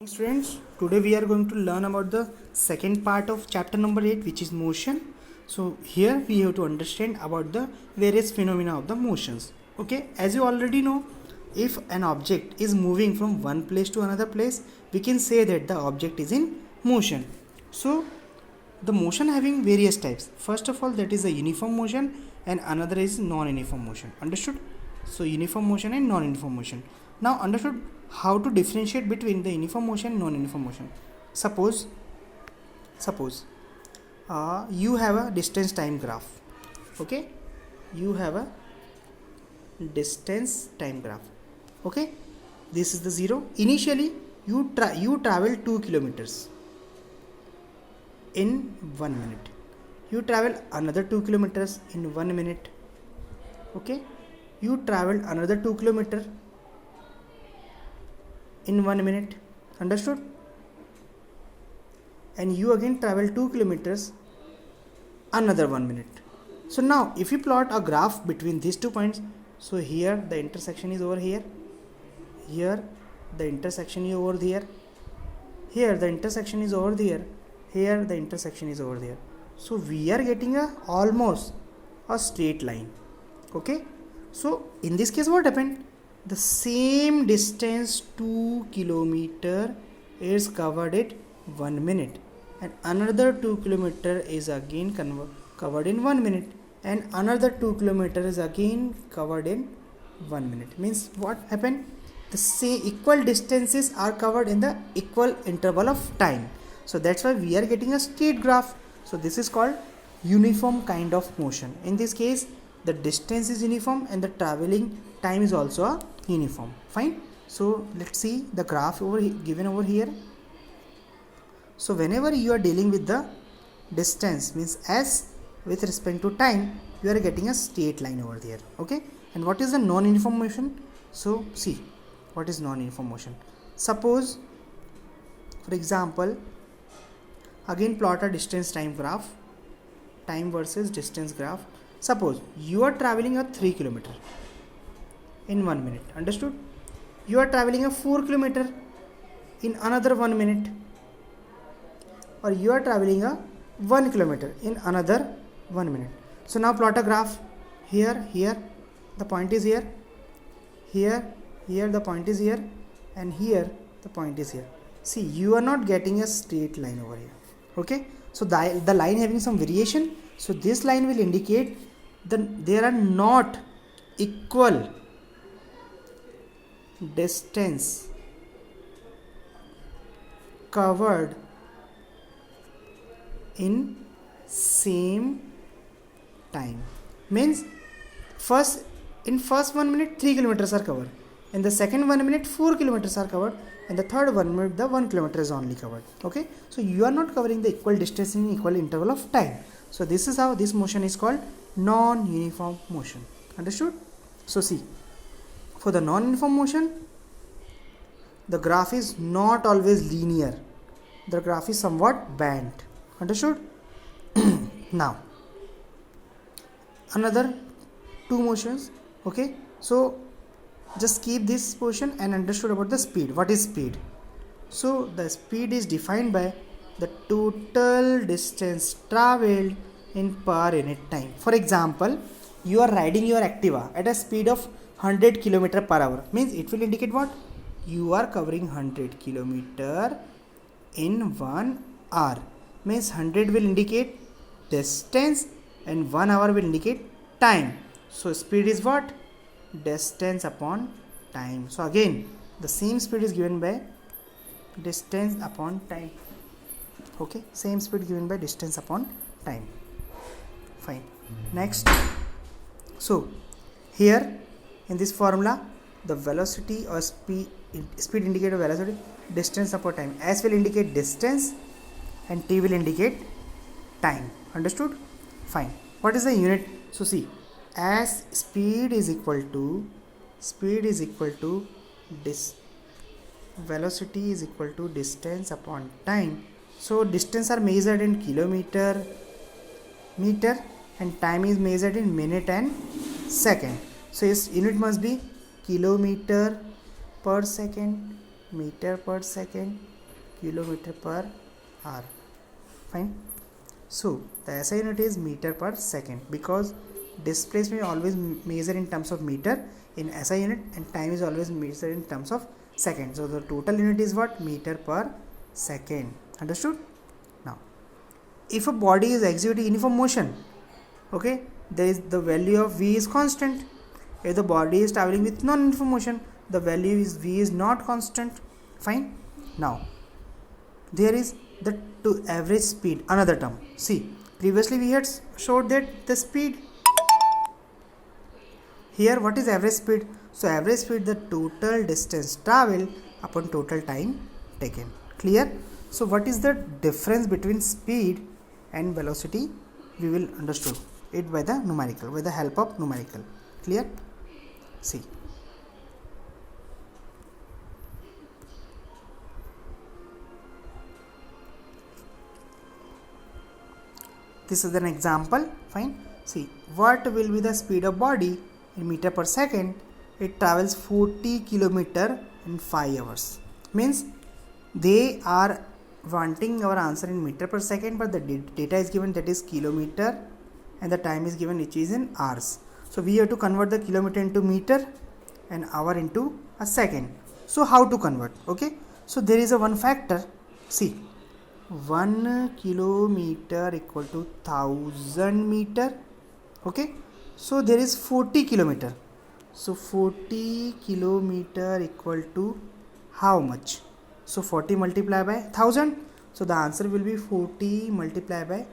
Students, today we are going to learn about the second part of chapter number 8, which is motion. So here we have to understand about the various phenomena of the motions. Okay, as you already know, if an object is moving from one place to another place, we can say that the object is in motion. So the motion having various types. First of all, that is a uniform motion, and another is non-uniform motion. Understood? So uniform motion and non-uniform motion. Now understood how to differentiate between the uniform motion and non-uniform motion. Suppose you have a distance time graph. Okay, you have a distance time graph. Okay, this is the 0. Initially you travel 2 kilometers in 1 minute. You travel another 2 kilometers in 1 minute. Okay, you traveled another 2 kilometers in 1 minute. Understood? And you again travel 2 kilometers another 1 minute. So now if you plot a graph between these 2 points, so here the intersection is over here, here the intersection is over there, here the intersection is over there, here the intersection is over there. So we are getting almost a straight line. Okay, so in this case what happened? The same distance 2 kilometer is covered at 1 minute, and another 2 kilometer is again covered in 1 minute, and another 2 kilometer is again covered in 1 minute. Means what happened? The same equal distances are covered in the equal interval of time. So that's why we are getting a straight graph. So this is called uniform kind of motion. In this case, the distance is uniform and the traveling time is also a uniform. Fine. So let's see the graph given over here. So whenever you are dealing with the distance, means s with respect to time, you are getting a straight line over there. Okay, and what is the non-uniform motion? So see what is non-uniform motion. Suppose, for example, again plot a distance time graph, time versus distance graph. Suppose you are traveling a 3 kilometer in 1 minute. Understood? You are traveling a 4 kilometer in another 1 minute, or you are traveling a 1 kilometer in another 1 minute. So now plot a graph. Here the point is here, here the point is here, and here the point is here. See, you are not getting a straight line over here. Okay, so the line having some variation. So this line will indicate that there are not equal distance covered in same time. Means in first 1 minute 3 kilometers are covered, in the second 1 minute 4 kilometers are covered, and the third 1 minute the 1 kilometer is only covered. Okay, so you are not covering the equal distance in equal interval of time. So this is how this motion is called non-uniform motion. Understood? So see, for the non-uniform motion, the graph is not always linear. The graph is somewhat bent. Understood? Now another 2 motions. Okay, so just keep this portion and understood about the speed. What is speed? So the speed is defined by the total distance traveled in per unit time. For example, you are riding your Activa at a speed of 100 km per hour. Means it will indicate what? You are covering 100 km in 1 hour. Means 100 will indicate distance and 1 hour will indicate time. So speed is what? Distance upon time. So again the same speed is given by distance upon time. Okay, same speed given by distance upon time. Fine. Next, so here in this formula, the velocity or speed indicate velocity, distance upon time. S will indicate distance and T will indicate time. Understood? Fine. What is the unit? So see, as speed is equal to velocity is equal to distance upon time. So distance are measured in meter, and time is measured in minute and second. So its unit must be kilometer per second, meter per second, kilometer per hour. Fine. So the SI unit is meter per second, because displacement is always measured in terms of meter in SI unit, and time is always measured in terms of second. So the total unit is what? Meter per second. Understood? Now, if a body is executing uniform motion, okay, there is the value of V is constant. If the body is traveling with non-uniform motion, the value is V is not constant. Fine. Now, there is the to average speed, another term. See, previously we had showed that the speed. Here, what is average speed? So average speed, the total distance traveled upon total time taken. Clear? So what is the difference between speed and velocity? We will understand it by the numerical, with the help of numerical. Clear? See. This is an example. Fine. See, what will be the speed of body in meter per second? It travels 40 kilometer in 5 hours. Means they are wanting our answer in meter per second, but the data is given, that is kilometer, and the time is given, which is in hours. So we have to convert the kilometer into meter and hour into a second. So how to convert? Okay. So there is a one factor. See, 1 kilometer equal to 1000 meter. Okay. So there is 40 kilometer. So 40 kilometer equal to how much? So 40 multiplied by 1000. So the answer will be 40 multiplied by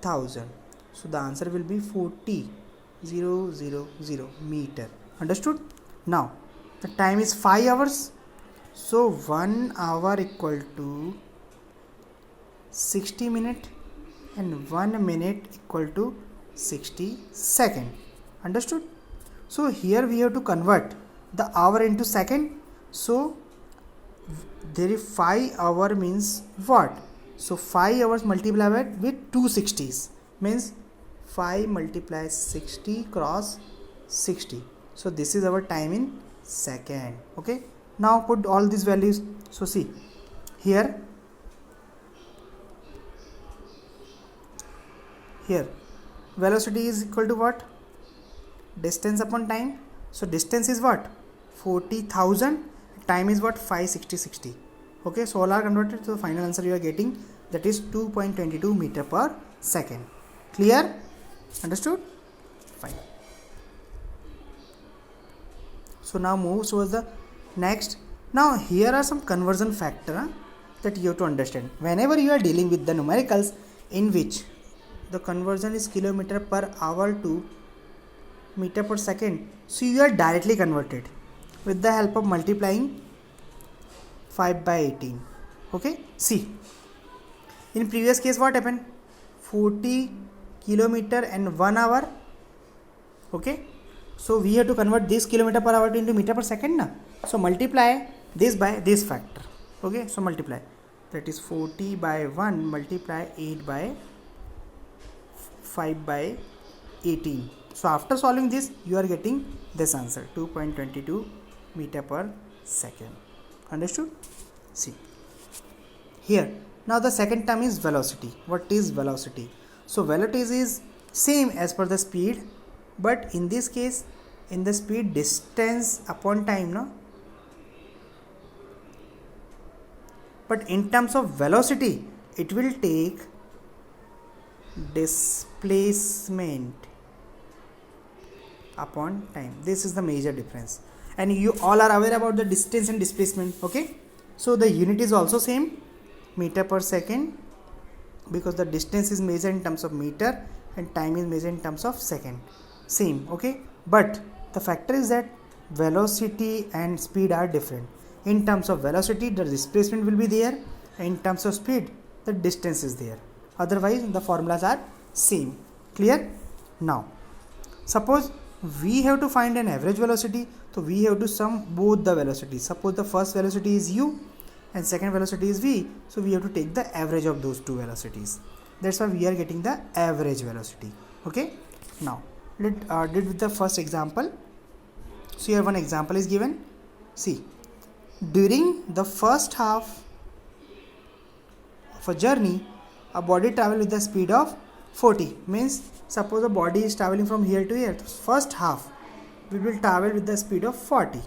1000. So the answer will be 40,000 meter. Understood? Now the time is 5 hours. So 1 hour equal to 60 minutes and 1 minute equal to 60 seconds. Understood? So here we have to convert the hour into second. So there is 5 hour means what? So 5 hours multiplied with 2 60s means 5 multiply 60 cross 60. So this is our time in second. Okay. Now put all these values. So see here velocity is equal to what? Distance upon time. So distance is what? 40,000. Time is what? 560. Okay, so all are converted. So final answer you are getting, that is 2.22 meter per second. Clear? Understood? Fine. So now move towards the next. Now here are some conversion factor that you have to understand. Whenever you are dealing with the numericals in which the conversion is kilometer per hour to meter per second, so you are directly converted with the help of multiplying 5 by 18. Okay, see, in previous case what happened? 40 kilometer and 1 hour. Okay, so we have to convert this kilometer per hour into meter per second na? So multiply this by this factor. Okay, so multiply, that is 40 by 1 multiply 8 by 5 by 18. So after solving this, you are getting this answer, 2.22 meter per second. Understood? See here. Now the second term is velocity. What is velocity? So velocity is same as per the speed, but in this case, in the speed, distance upon time, no? But in terms of velocity, it will take displacement upon time. This is the major difference, and you all are aware about the distance and displacement. Okay, so the unit is also same, meter per second, because the distance is measured in terms of meter and time is measured in terms of second. Same. Okay, but the factor is that velocity and speed are different. In terms of velocity, the displacement will be there, and in terms of speed, the distance is there. Otherwise the formulas are same. Clear? Now suppose we have to find an average velocity, so we have to sum both the velocities. Suppose the first velocity is u and second velocity is v, so we have to take the average of those two velocities. That's why we are getting the average velocity. Okay, now let's did with the first example. So here one example is given. See, during the first half of a journey, a body travel with the speed of 40. Means suppose a body is traveling from here to here. First half we will travel with the speed of 40.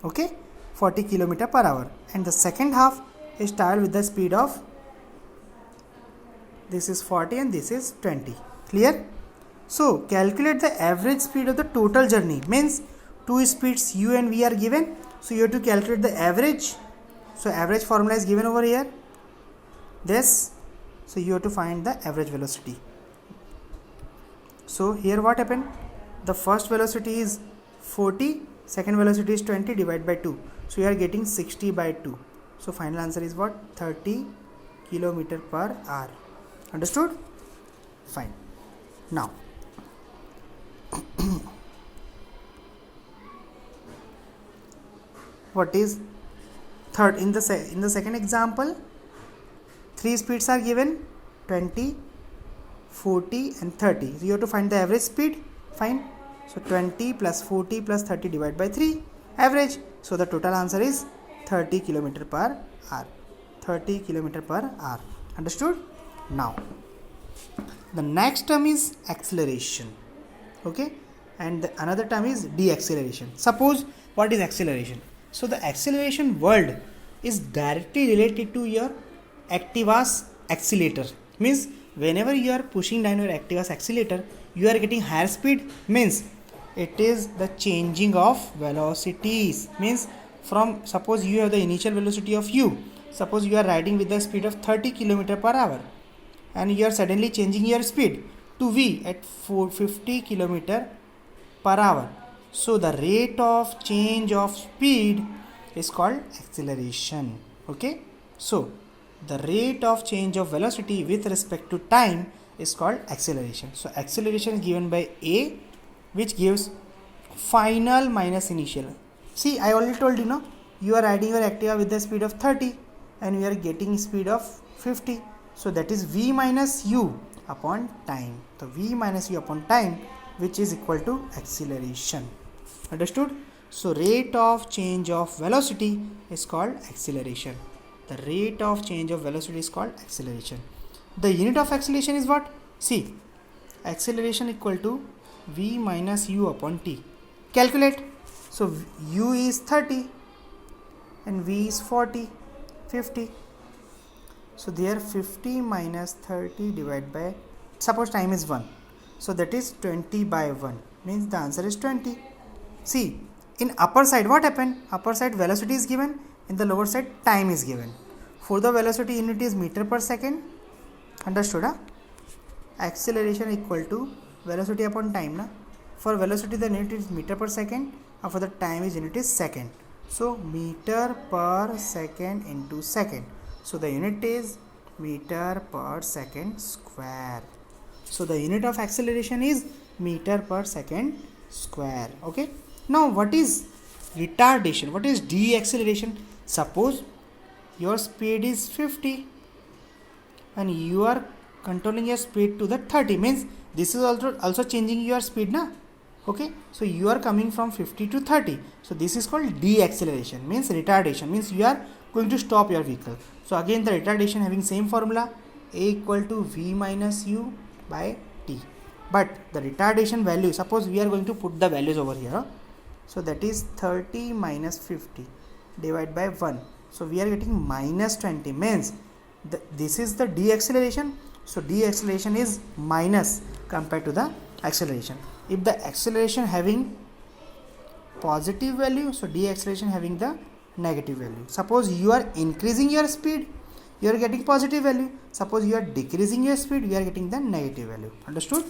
Okay, 40 km per hour. And the second half is travel with the speed of, this is 40 and this is 20. Clear? So calculate the average speed of the total journey. Means two speeds u and v are given. So you have to calculate the average. So average formula is given over here. This. So you have to find the average velocity. So here what happened? The first velocity is 40. Second velocity is 20 divided by 2. So you are getting 60 by 2. So final answer is what? 30 km per hour. Understood? Fine. Now what is third? In the second example, three speeds are given: 20, 40 and 30. So you have to find the average speed. Fine. So 20 plus 40 plus 30 divided by 3, average. So the total answer is 30 km per hour. 30 km per hour. Understood? Now the next term is acceleration. Okay, and another term is deceleration. Suppose, what is acceleration? So the acceleration word is directly related to your Activa's accelerator. Means whenever you are pushing down your Activa's accelerator, you are getting higher speed. Means it is the changing of velocities. Means from, suppose you have the initial velocity of u. Suppose you are riding with the speed of 30 km per hour and you are suddenly changing your speed to v at 450 km per hour. So the rate of change of speed is called acceleration. Okay, so the rate of change of velocity with respect to time is called acceleration. So acceleration is given by a, which gives final minus initial. See, I already told you, no, you are riding your Activa with the speed of 30 and you are getting speed of 50. So that is v minus u upon time. So v minus u upon time, which is equal to acceleration. Understood? So rate of change of velocity is called acceleration. The rate of change of velocity is called acceleration. The unit of acceleration is what? See, acceleration equal to v minus u upon t. Calculate. So u is 30 and v is 40, 50. So there 50 minus 30 divided by, suppose time is 1. So that is 20 by 1. Means the answer is 20. See, in upper side what happened? Upper side velocity is given. In the lower side time is given. For the velocity unit is meter per second. Understood? Huh? Acceleration equal to velocity upon time. Na? For velocity the unit is meter per second, and for the time is unit is second. So meter per second into second. So the unit is meter per second square. So the unit of acceleration is meter per second square. Okay. Now what is retardation? What is deceleration? Suppose your speed is 50 and you are controlling your speed to the 30. Means this is also changing your speed, na? Okay. So you are coming from 50 to 30. So this is called deceleration. Means retardation. Means you are going to stop your vehicle. So again the retardation having same formula, a equal to v minus u by t. But the retardation value, suppose we are going to put the values over here. Huh? So that is 30 minus 50 divided by 1. So we are getting minus 20. Means this is the deceleration. So deceleration is minus compared to the acceleration. If the acceleration having positive value, so deceleration having the negative value. Suppose you are increasing your speed, you are getting positive value. Suppose you are decreasing your speed, you are getting the negative value. Understood?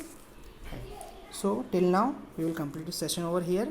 So till now we will complete the session over here.